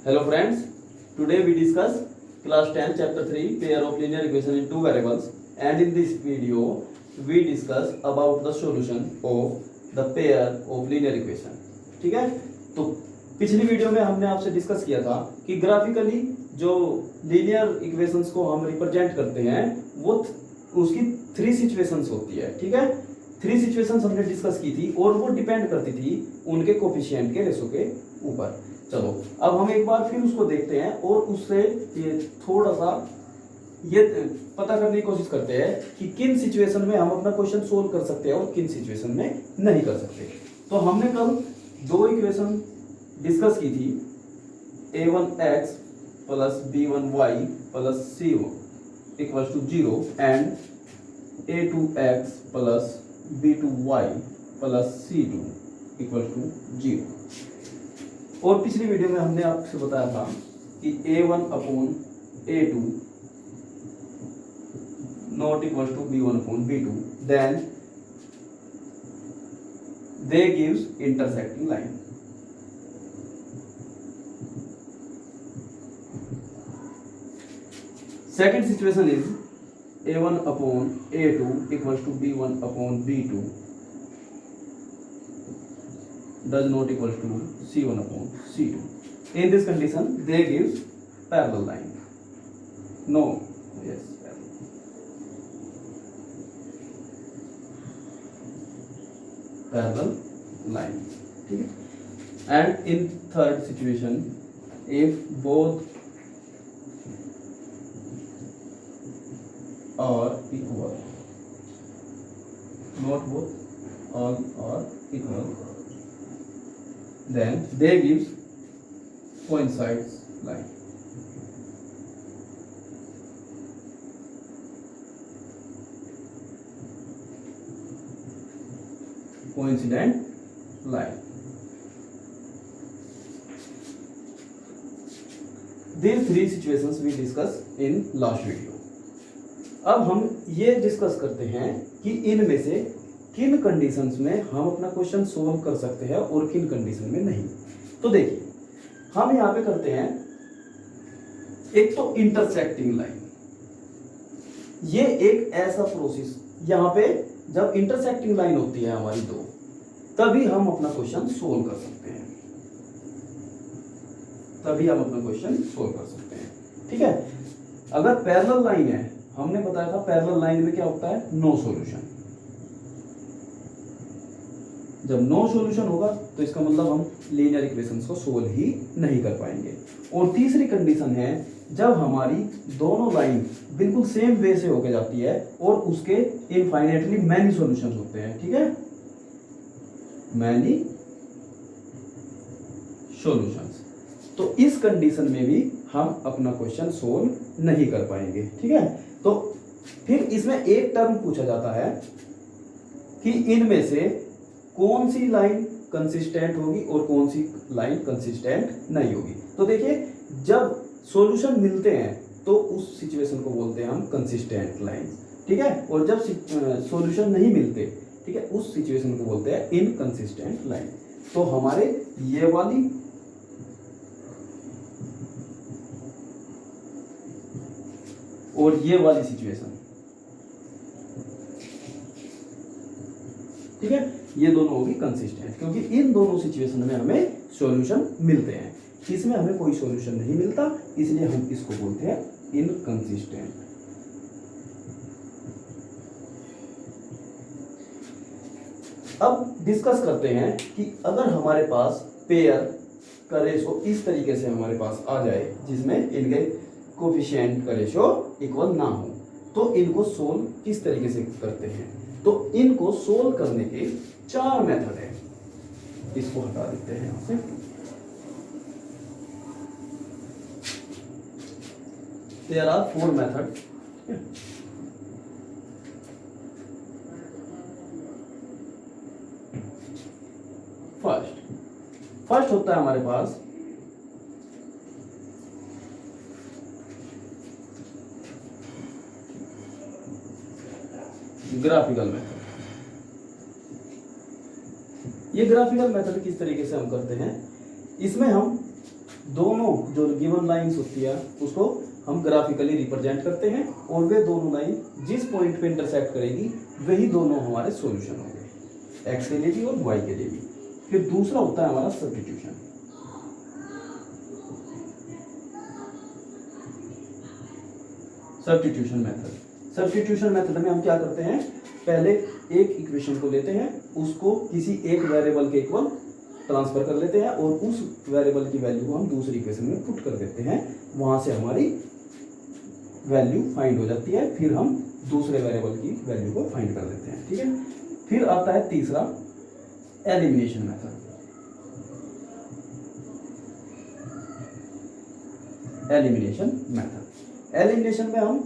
Hello friends, today we discuss class 10 chapter 3 pair of linear equation in two variables, and in this video we discuss about the solution of the pair of linear equation. ठीक है, तो पिछली video में हमने आपसे discuss किया था कि ग्राफिकली जो लीनियर इक्वेशंस को हम रिप्रेजेंट करते हैं वो उसकी थ्री सिचुएशंस होती है। ठीक है, थ्री सिचुएशंस हमने डिस्कस की थी और वो डिपेंड करती थी उनके कोफिशिएंट के रेशो के ऊपर। चलो अब हम एक बार फिर उसको देखते हैं और उससे ये थोड़ा सा ये पता करने की कोशिश करते हैं कि किन सिचुएशन में हम अपना क्वेश्चन सोल्व कर सकते हैं और किन सिचुएशन में नहीं कर सकते। तो हमने कल दो इक्वेशन डिस्कस की थी, a1x plus b1y plus c equals to 0 and a2x plus b2y plus c2 equals to 0। और पिछली वीडियो में हमने आपसे बताया था कि a1 upon a2 not equal to b1 upon b2, then they gives intersecting line. Second situation is a1 upon a2 equal to b1 upon b2 does not equal to c1 upon c2. In this condition, they gives parallel line. No, yes, parallel line. Okay. And in third situation, if both are equal, not both, all are equal, then they gives coincides line. Coincident line. These three situations we discuss in last video. अब हम ये discuss करते हैं कि इनमें से किन conditions में हम अपना क्वेश्चन सोल्व कर सकते हैं और किन कंडीशन में नहीं। तो देखिए हम यहाँ पे करते हैं, एक तो इंटरसेक्टिंग लाइन। ये एक ऐसा प्रोसेस, यहाँ पे जब इंटरसेक्टिंग लाइन होती है हमारी दो, तभी हम अपना क्वेश्चन सोल्व कर सकते हैं, तभी हम अपना क्वेश्चन सोल्व कर सकते हैं। ठीक है, अगर पैरेलल लाइन है, हमने बताया था पैरेलल लाइन में क्या होता है, नो सॉल्यूशन। जब नो सॉल्यूशन होगा तो इसका मतलब हम लीनियर इक्वेशंस को सोल्व ही नहीं कर पाएंगे। और तीसरी कंडीशन है जब हमारी दोनों लाइन बिल्कुल सेम वे से होके जाती है और उसके इनफाइनाइटली मैनी सॉल्यूशंस होते हैं। ठीक है, मैनी सॉल्यूशंस। तो इस कंडीशन में भी हम अपना क्वेश्चन सोल्व नहीं कर पाएंगे। ठीक है, तो फिर इसमें एक टर्म पूछा जाता है कि इनमें से कौन सी लाइन कंसिस्टेंट होगी और कौन सी लाइन कंसिस्टेंट नहीं होगी। तो देखिए जब सॉल्यूशन मिलते हैं तो उस सिचुएशन को बोलते हैं हम कंसिस्टेंट लाइन। ठीक है, और जब सॉल्यूशन नहीं मिलते, ठीक है, उस सिचुएशन को बोलते हैं इनकंसिस्टेंट लाइन। तो हमारे ये वाली और ये वाली सिचुएशन, ठीक है, ये दोनों होगी कंसिस्टेंट, क्योंकि इन दोनों सिचुएशन में हमें सॉल्यूशन मिलते हैं। इसमें हमें कोई सॉल्यूशन नहीं मिलता, इसलिए हम इसको बोलते हैं इनकंसिस्टेंट। अब डिस्कस करते हैं कि अगर हमारे पास पेयर का रेशो इस तरीके से हमारे पास आ जाए जिसमें इनके कोफिशिएंट का रेशो इक्वल ना हो, तो इनको सोल्व किस तरीके से करते हैं। तो इनको सोल्व करने के चार मेथड है। इसको हटा देते हैं यहां से। There are 4 method. फर्स्ट होता है हमारे पास ग्राफिकल मेथड। ये ग्राफिकल मेथड किस तरीके से हम करते हैं, इसमें हम दोनों जो गिवन लाइंस होती है उसको हम ग्राफिकली रिप्रेजेंट करते हैं और वे दोनों लाइन जिस पॉइंट पे इंटरसेक्ट करेगी वही दोनों हमारे सॉल्यूशन होंगे, एक्स के लिए भी और वाई के लिए भी। फिर दूसरा होता है हमारा substitution. Substitution method. Substitution method में हम क्या करते हैं, पहले एक इक्वेशन को लेते हैं, उसको किसी एक वेरिएबल के इक्वल ट्रांसफर कर लेते हैं और उस वेरिएबल की वैल्यू को हम दूसरी इक्वेशन में पुट कर देते हैं, वहां से हमारी वैल्यू फाइंड हो जाती है, फिर हम दूसरे वेरिएबल की वैल्यू को फाइंड कर लेते हैं। ठीक है, फिर आता है तीसरा elimination method. Elimination method, elimination में हम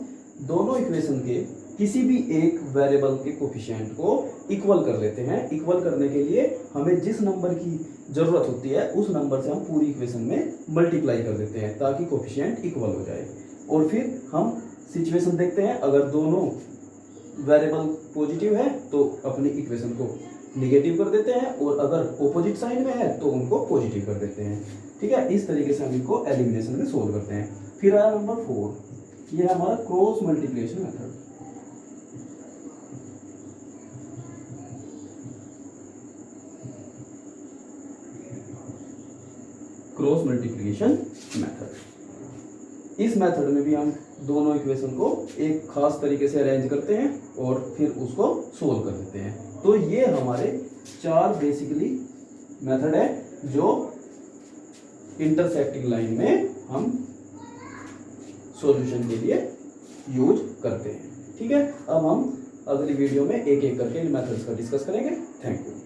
दोनों इक्वेशन के किसी भी एक वेरिएबल के कोफिशिएंट को इक्वल कर लेते हैं। इक्वल करने के लिए हमें जिस नंबर की जरूरत होती है उस नंबर से हम पूरी इक्वेशन में मल्टीप्लाई कर देते हैं ताकि कोफिशिएंट इक्वल हो जाए। और फिर हम सिचुएशन देखते हैं, अगर दोनों वेरिएबल पॉजिटिव है तो अपनी इक्वेशन को निगेटिव कर देते हैं और अगर ऑपोजिट साइन में है तो उनको पॉजिटिव कर देते हैं। ठीक है, इस तरीके से हम इनको एलिमिनेशन में सोल्व करते हैं। फिर आया नंबर 4, ये है हमारा cross multiplication method. Cross multiplication method, इस मेथड में भी हम दोनों इक्वेशन को एक खास तरीके से अरेंज करते हैं और फिर उसको सोल्व कर देते हैं। तो ये हमारे 4 बेसिकली मेथड है जो इंटरसेक्टिंग लाइन में हम सॉल्यूशन के लिए यूज करते हैं। ठीक है, अब हम अगली वीडियो में एक एक करके इन मेथड्स का डिस्कस करेंगे। Thank you.